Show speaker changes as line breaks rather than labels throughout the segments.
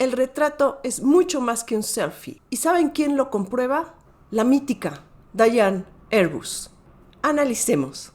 el retrato es mucho más que un selfie. ¿Y saben quién lo comprueba? La mítica Diane Arbus. Analicemos.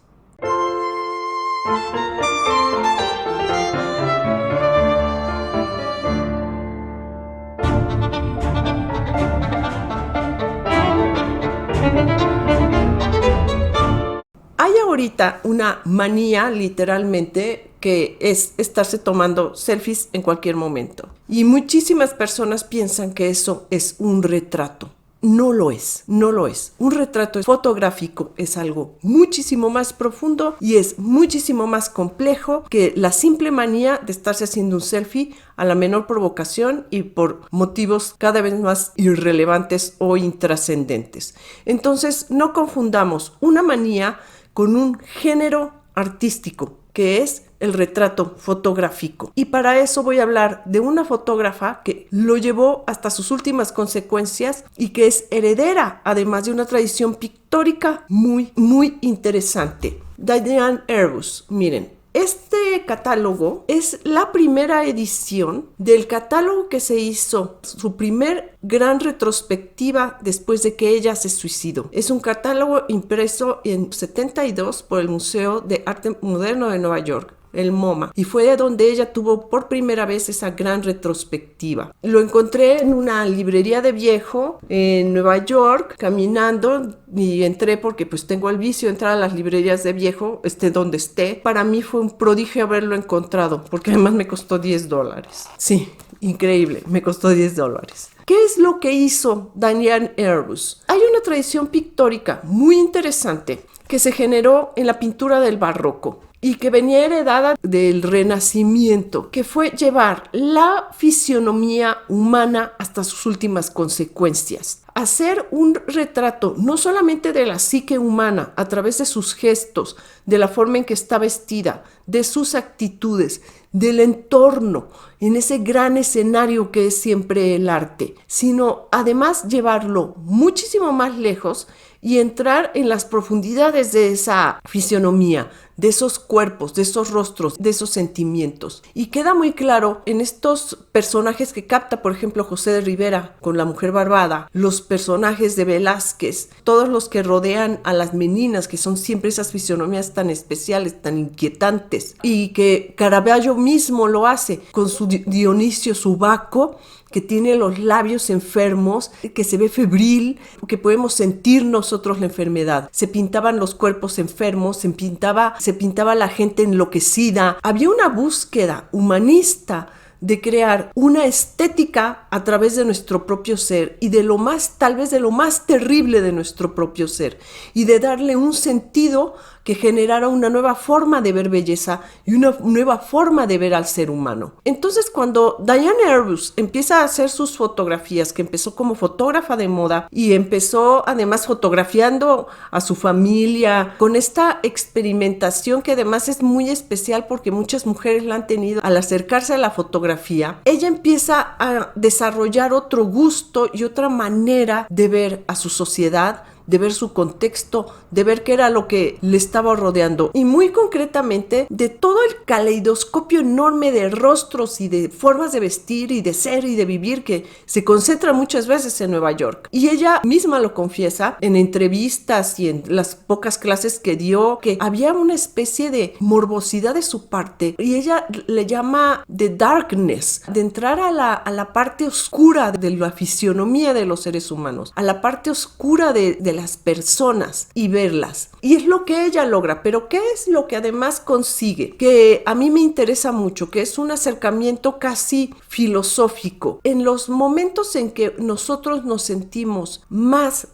Hay ahorita una manía, literalmente, que es estarse tomando selfies en cualquier momento. Y muchísimas personas piensan que eso es un retrato. No lo es, no lo es. Un retrato fotográfico es algo muchísimo más profundo y es muchísimo más complejo que la simple manía de estarse haciendo un selfie a la menor provocación y por motivos cada vez más irrelevantes o intrascendentes. Entonces, no confundamos una manía con un género artístico, que es el retrato fotográfico. Y para eso voy a hablar de una fotógrafa que lo llevó hasta sus últimas consecuencias y que es heredera, además de una tradición pictórica muy, muy interesante. Diane Arbus, miren. Este catálogo es la primera edición del catálogo que se hizo, su primer gran retrospectiva después de que ella se suicidó. Es un catálogo impreso en 72 por el Museo de Arte Moderno de Nueva York, el MoMA, y fue donde ella tuvo por primera vez esa gran retrospectiva. Lo encontré en una librería de viejo en Nueva York, caminando, y entré porque pues tengo el vicio de entrar a las librerías de viejo, esté donde esté. Para mí fue un prodigio haberlo encontrado, porque además me costó $10. Sí, increíble, me costó $10. ¿Qué es lo que hizo Diane Arbus? Hay una tradición pictórica muy interesante que se generó en la pintura del barroco y que venía heredada del Renacimiento, que fue llevar la fisionomía humana hasta sus últimas consecuencias. Hacer un retrato no solamente de la psique humana a través de sus gestos, de la forma en que está vestida, de sus actitudes, del entorno, en ese gran escenario que es siempre el arte, sino además llevarlo muchísimo más lejos y entrar en las profundidades de esa fisionomía, de esos cuerpos, de esos rostros, de esos sentimientos. Y queda muy claro en estos personajes que capta, por ejemplo, José de Rivera con La Mujer Barbada, los personajes de Velázquez, todos los que rodean a las meninas, que son siempre esas fisionomías tan especiales, tan inquietantes, y que Caravaggio mismo lo hace con su Dionisio, su Baco, que tiene los labios enfermos, que se ve febril, que podemos sentir nosotros la enfermedad. Se pintaban los cuerpos enfermos, se pintaba la gente enloquecida. Había una búsqueda humanista de crear una estética a través de nuestro propio ser y de lo más, tal vez de lo más terrible de nuestro propio ser, y de darle un sentido que generara una nueva forma de ver belleza y una nueva forma de ver al ser humano. Entonces, cuando Diane Arbus empieza a hacer sus fotografías, que empezó como fotógrafa de moda y empezó además fotografiando a su familia, con esta experimentación que además es muy especial porque muchas mujeres la han tenido al acercarse a la fotografía, ella empieza a desarrollar otro gusto y otra manera de ver a su sociedad, de ver su contexto, de ver qué era lo que le estaba rodeando y muy concretamente de todo el caleidoscopio enorme de rostros y de formas de vestir y de ser y de vivir que se concentra muchas veces en Nueva York. Y ella misma lo confiesa en entrevistas y en las pocas clases que dio, que había una especie de morbosidad de su parte y ella le llama the darkness, de entrar a la parte oscura de la fisionomía de los seres humanos, a la parte oscura de las personas y verlas. Y es lo que ella logra, pero ¿qué es lo que además consigue? Que a mí me interesa mucho, que es un acercamiento casi filosófico. En los momentos en que nosotros nos sentimos más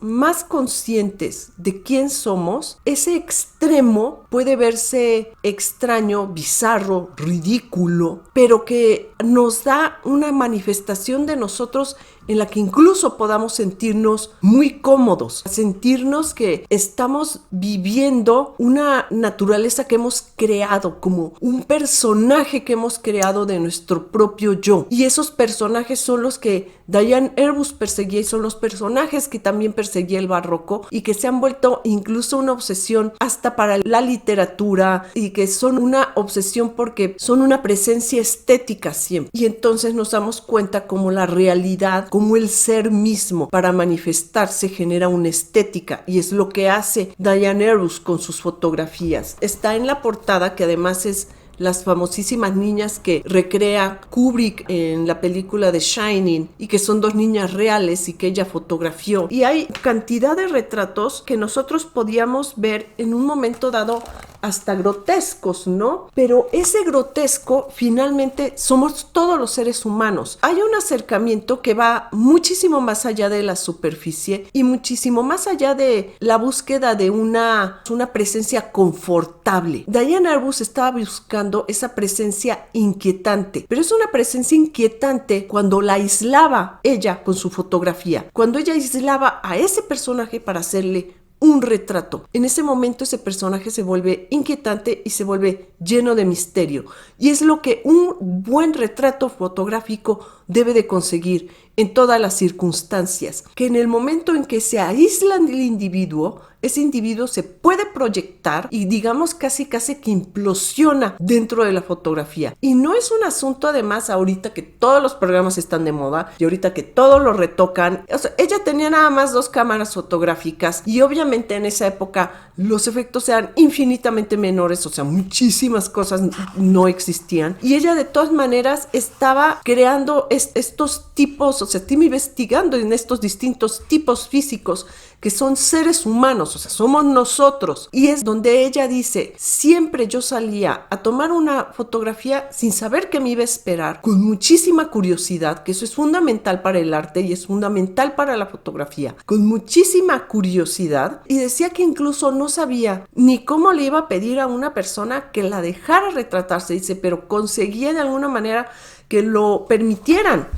conscientes de quién somos, ese extremo puede verse extraño, bizarro, ridículo, pero que nos da una manifestación de nosotros en la que incluso podamos sentirnos muy cómodos, sentirnos que estamos viviendo una naturaleza que hemos creado, como un personaje que hemos creado de nuestro propio yo. Y esos personajes son los que Diane Arbus perseguía, y son los personajes que también perseguía el barroco y que se han vuelto incluso una obsesión hasta para la literatura, y que son una obsesión porque son una presencia estética siempre. Y entonces nos damos cuenta como la realidad, como el ser mismo para manifestarse genera una estética, y es lo que hace Diane Arbus con sus fotografías. Está en la portada, que además es las famosísimas niñas que recrea Kubrick en la película de Shining, y que son 2 niñas reales y que ella fotografió. Y hay cantidad de retratos que nosotros podíamos ver en un momento dado hasta grotescos, ¿no? Pero ese grotesco, finalmente, somos todos los seres humanos. Hay un acercamiento que va muchísimo más allá de la superficie y muchísimo más allá de la búsqueda de una presencia confortable. Diane Arbus estaba buscando esa presencia inquietante, pero es una presencia inquietante cuando la aislaba ella con su fotografía, cuando ella aislaba a ese personaje para hacerle un retrato. En ese momento ese personaje se vuelve inquietante y se vuelve lleno de misterio, y es lo que un buen retrato fotográfico debe de conseguir en todas las circunstancias, que en el momento en que se aísla el individuo, ese individuo se puede proyectar y digamos casi que implosiona dentro de la fotografía. Y no es un asunto, además, ahorita que todos los programas están de moda y ahorita que todos lo retocan. O sea, ella tenía nada más 2 cámaras fotográficas, y obviamente en esa época los efectos eran infinitamente menores, o sea, muchísimas cosas no existían, y ella de todas maneras estaba creando estos tipos, o sea, estaba investigando en estos distintos tipos físicos que son seres humanos, o sea, somos nosotros. Y es donde ella dice: siempre yo salía a tomar una fotografía sin saber qué me iba a esperar, con muchísima curiosidad, que eso es fundamental para el arte y es fundamental para la fotografía, con muchísima curiosidad, y decía que incluso no sabía ni cómo le iba a pedir a una persona que la dejara retratarse, dice, pero conseguía de alguna manera que lo permitieran.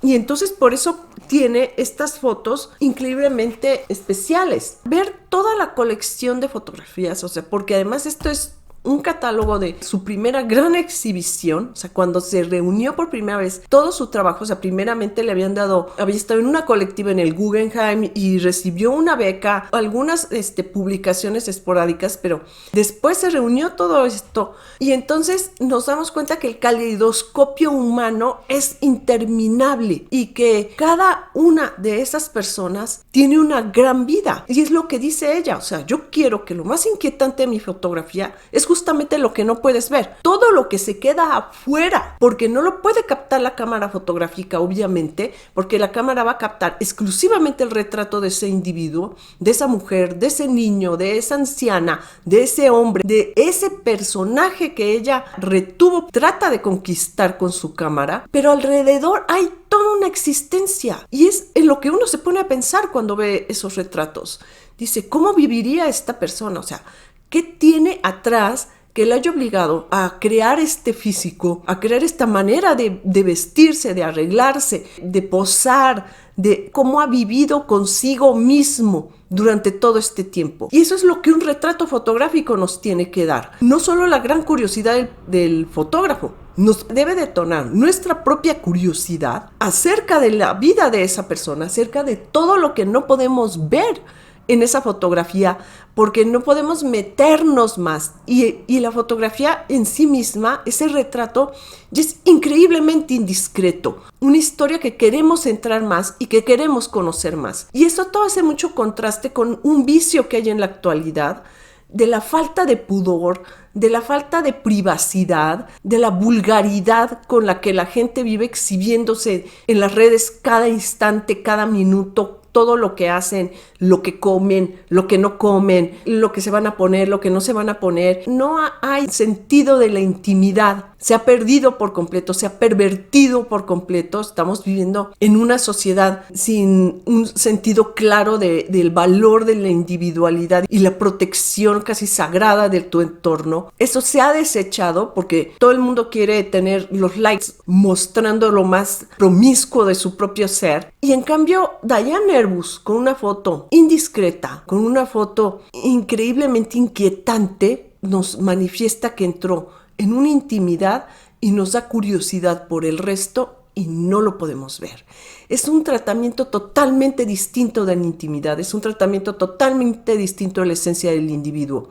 Y entonces por eso tiene estas fotos increíblemente especiales. Ver toda la colección de fotografías, o sea, porque además esto es un catálogo de su primera gran exhibición, o sea, cuando se reunió por primera vez todo su trabajo. O sea, primeramente le habían dado, había estado en una colectiva en el Guggenheim y recibió una beca, algunas publicaciones esporádicas, pero después se reunió todo esto, y entonces nos damos cuenta que el caleidoscopio humano es interminable y que cada una de esas personas tiene una gran vida, y es lo que dice ella. O sea, yo quiero que lo más inquietante de mi fotografía es justamente lo que no puedes ver, todo lo que se queda afuera, porque no lo puede captar la cámara fotográfica, obviamente, porque la cámara va a captar exclusivamente el retrato de ese individuo, de esa mujer, de ese niño, de esa anciana, de ese hombre, de ese personaje que ella retuvo, trata de conquistar con su cámara, pero alrededor hay toda una existencia, y es en lo que uno se pone a pensar cuando ve esos retratos. Dice, ¿cómo viviría esta persona? O sea, ¿qué tiene atrás que le haya obligado a crear este físico, a crear esta manera de vestirse, de arreglarse, de posar, de cómo ha vivido consigo mismo durante todo este tiempo? Y eso es lo que un retrato fotográfico nos tiene que dar. No solo la gran curiosidad del fotógrafo, nos debe detonar nuestra propia curiosidad acerca de la vida de esa persona, acerca de todo lo que no podemos ver en esa fotografía, porque no podemos meternos más, y la fotografía en sí misma, ese retrato, es increíblemente indiscreto, una historia que queremos entrar más y que queremos conocer más, y eso todo hace mucho contraste con un vicio que hay en la actualidad, de la falta de pudor, de la falta de privacidad, de la vulgaridad con la que la gente vive exhibiéndose en las redes cada instante, cada minuto, todo lo que hacen, lo que comen, lo que no comen, lo que se van a poner, lo que no se van a poner. No hay sentido de la intimidad. Se ha perdido por completo, se ha pervertido por completo. Estamos viviendo en una sociedad sin un sentido claro del valor de la individualidad y la protección casi sagrada de tu entorno. Eso se ha desechado porque todo el mundo quiere tener los likes mostrando lo más promiscuo de su propio ser. Y en cambio, Diane Arbus, con una foto indiscreta, con una foto increíblemente inquietante, nos manifiesta que entró en una intimidad y nos da curiosidad por el resto y no lo podemos ver. Es un tratamiento totalmente distinto de la intimidad, es un tratamiento totalmente distinto de la esencia del individuo.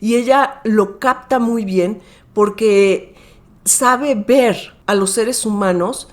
Y ella lo capta muy bien porque sabe ver a los seres humanos,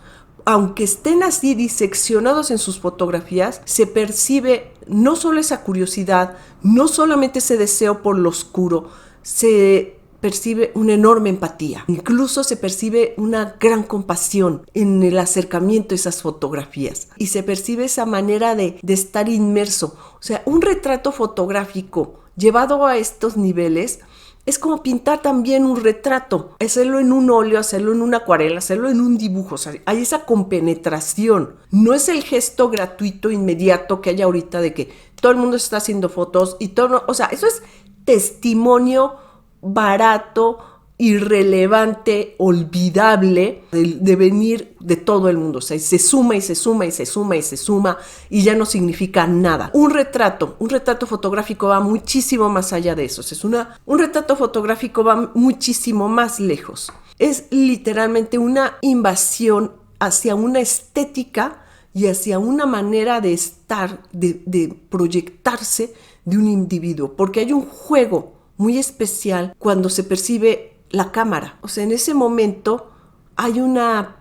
aunque estén así diseccionados en sus fotografías, se percibe no solo esa curiosidad, no solamente ese deseo por lo oscuro, se percibe una enorme empatía. Incluso se percibe una gran compasión en el acercamiento a esas fotografías. Y se percibe esa manera de estar inmerso. O sea, un retrato fotográfico llevado a estos niveles es como pintar también un retrato, hacerlo en un óleo, hacerlo en una acuarela, hacerlo en un dibujo. O sea, hay esa compenetración. No es el gesto gratuito, inmediato que hay ahorita de que todo el mundo está haciendo fotos y todo. O sea, eso es testimonio barato, irrelevante, olvidable del devenir de todo el mundo. O sea, se suma y se suma y se suma y se suma y ya no significa nada. Un retrato fotográfico va muchísimo más allá de eso. O sea, un retrato fotográfico va muchísimo más lejos. Es literalmente una invasión hacia una estética y hacia una manera de estar, de proyectarse de un individuo, porque hay un juego muy especial cuando se percibe la cámara. O sea, en ese momento hay una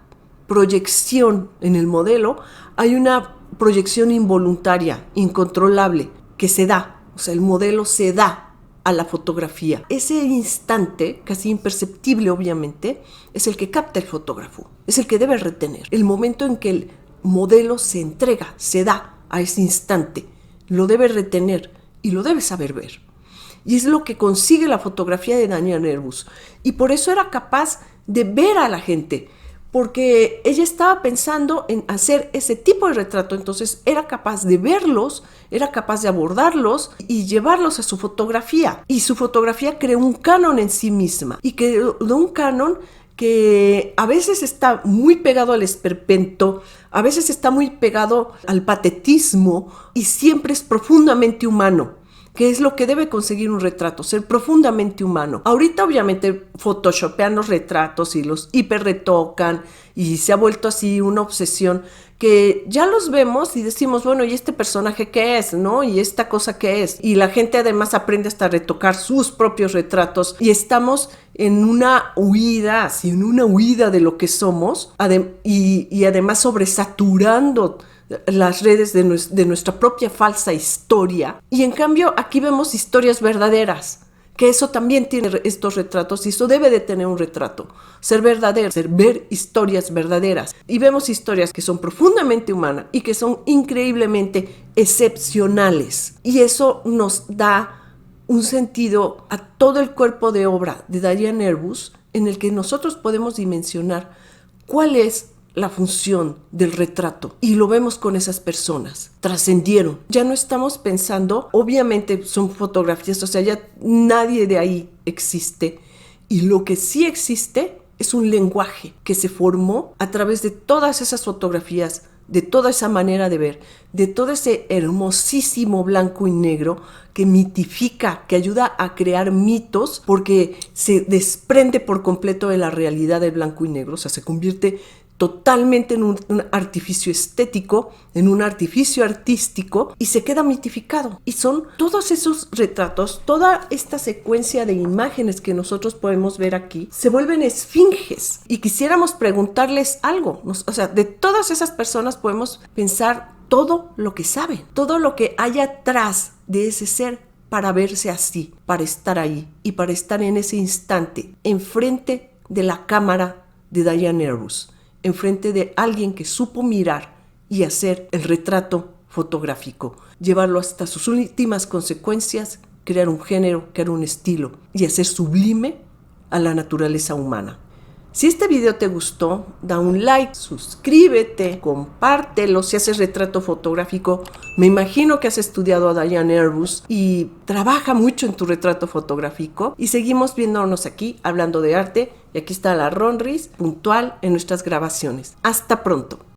proyección en el modelo, hay una proyección involuntaria, incontrolable, que se da. O sea, el modelo se da a la fotografía. Ese instante, casi imperceptible obviamente, es el que capta el fotógrafo, es el que debe retener. El momento en que el modelo se entrega, se da a ese instante, lo debe retener y lo debe saber ver. Y es lo que consigue la fotografía de Diane Arbus. Y por eso era capaz de ver a la gente, porque ella estaba pensando en hacer ese tipo de retrato. Entonces era capaz de verlos, era capaz de abordarlos y llevarlos a su fotografía. Y su fotografía creó un canon en sí misma. Y creó un canon que a veces está muy pegado al esperpento, a veces está muy pegado al patetismo y siempre es profundamente humano, que es lo que debe conseguir un retrato, ser profundamente humano. Ahorita obviamente photoshopean los retratos y los hiperretocan y se ha vuelto así una obsesión que ya los vemos y decimos, bueno, ¿y este personaje qué es, no? ¿Y esta cosa qué es? Y la gente además aprende hasta a retocar sus propios retratos y estamos en una huida, así, en una huida de lo que somos y además sobresaturando las redes de nuestra propia falsa historia. Y en cambio aquí vemos historias verdaderas, que eso también tiene estos retratos y eso debe de tener un retrato, ser verdadero, ver historias verdaderas. Y vemos historias que son profundamente humanas y que son increíblemente excepcionales. Y eso nos da un sentido a todo el cuerpo de obra de Diane Arbus, en el que nosotros podemos dimensionar cuál es la función del retrato, y lo vemos con esas personas, trascendieron. Ya no estamos pensando, obviamente son fotografías, o sea, ya nadie de ahí existe, y lo que sí existe es un lenguaje que se formó a través de todas esas fotografías, de toda esa manera de ver, de todo ese hermosísimo blanco y negro que mitifica, que ayuda a crear mitos, porque se desprende por completo de la realidad del blanco y negro, o sea, se convierte totalmente en un artificio estético, en un artificio artístico, y se queda mitificado. Y son todos esos retratos, toda esta secuencia de imágenes que nosotros podemos ver aquí, se vuelven esfinges. Y quisiéramos preguntarles algo, o sea, de todas esas personas podemos pensar todo lo que saben, todo lo que hay atrás de ese ser para verse así, para estar ahí y para estar en ese instante, enfrente de la cámara de Diane Arbus, enfrente de alguien que supo mirar y hacer el retrato fotográfico, llevarlo hasta sus últimas consecuencias, crear un género, crear un estilo y hacer sublime a la naturaleza humana. Si este video te gustó, da un like, suscríbete, compártelo. Si haces retrato fotográfico, me imagino que has estudiado a Diane Arbus y trabaja mucho en tu retrato fotográfico. Y seguimos viéndonos aquí, hablando de arte. Y aquí está la Ronris, puntual en nuestras grabaciones. Hasta pronto.